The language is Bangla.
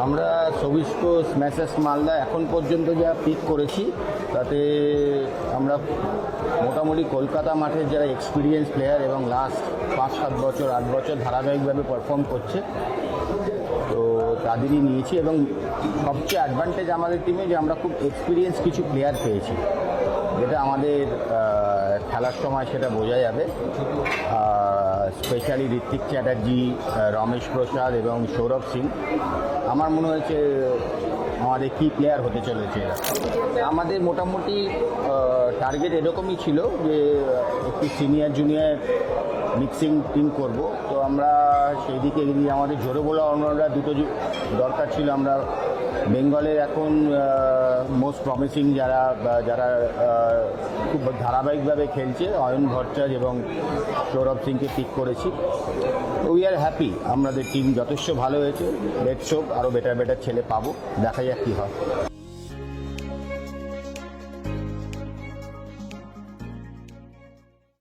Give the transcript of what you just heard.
আমরা সবিস্কো স্ম্যাশেস মালদা এখন পর্যন্ত যা পিক করেছি তাতে আমরা মোটামুটি কলকাতা মাঠের যারা এক্সপিরিয়েন্স প্লেয়ার এবং লাস্ট 5-7 বছর 8 বছর ধারাবাহিকভাবে পারফর্ম করছে তো তাদেরই নিয়েছি। এবং সবচেয়ে অ্যাডভান্টেজ আমাদের টিমে যে আমরা খুব এক্সপিরিয়েন্স কিছু প্লেয়ার পেয়েছি, যেটা আমাদের খেলার সময় সেটা বোঝা যাবে। স্পেশালি ঋত্বিক চ্যাটার্জি, রমেশ প্রসাদ এবং সৌরভ সিং আমার মনে হয়েছে আমাদের কি প্লেয়ার হতে চলেছে। আমাদের মোটামুটি টার্গেট এরকমই ছিল যে একটু সিনিয়র জুনিয়র মিক্সিং টিম করব। তো আমরা সেই দিকে এগিয়ে আমাদের জোরে বলা অলরাউন্ডার দুটো দরকার ছিল। আমরা বেঙ্গলের এখন মোস্ট প্রমিসিং যারা খুব ধারাবাহিকভাবে খেলছে অয়ন ভট্টাচার্য এবং সৌরভ সিংকে পিক করেছি। উই আর হ্যাপি, আমাদের টিম যথেষ্ট ভালো হয়েছে। লেটস হোপ আরও বেটার ছেলে পাবো, দেখা যাক কী হয়।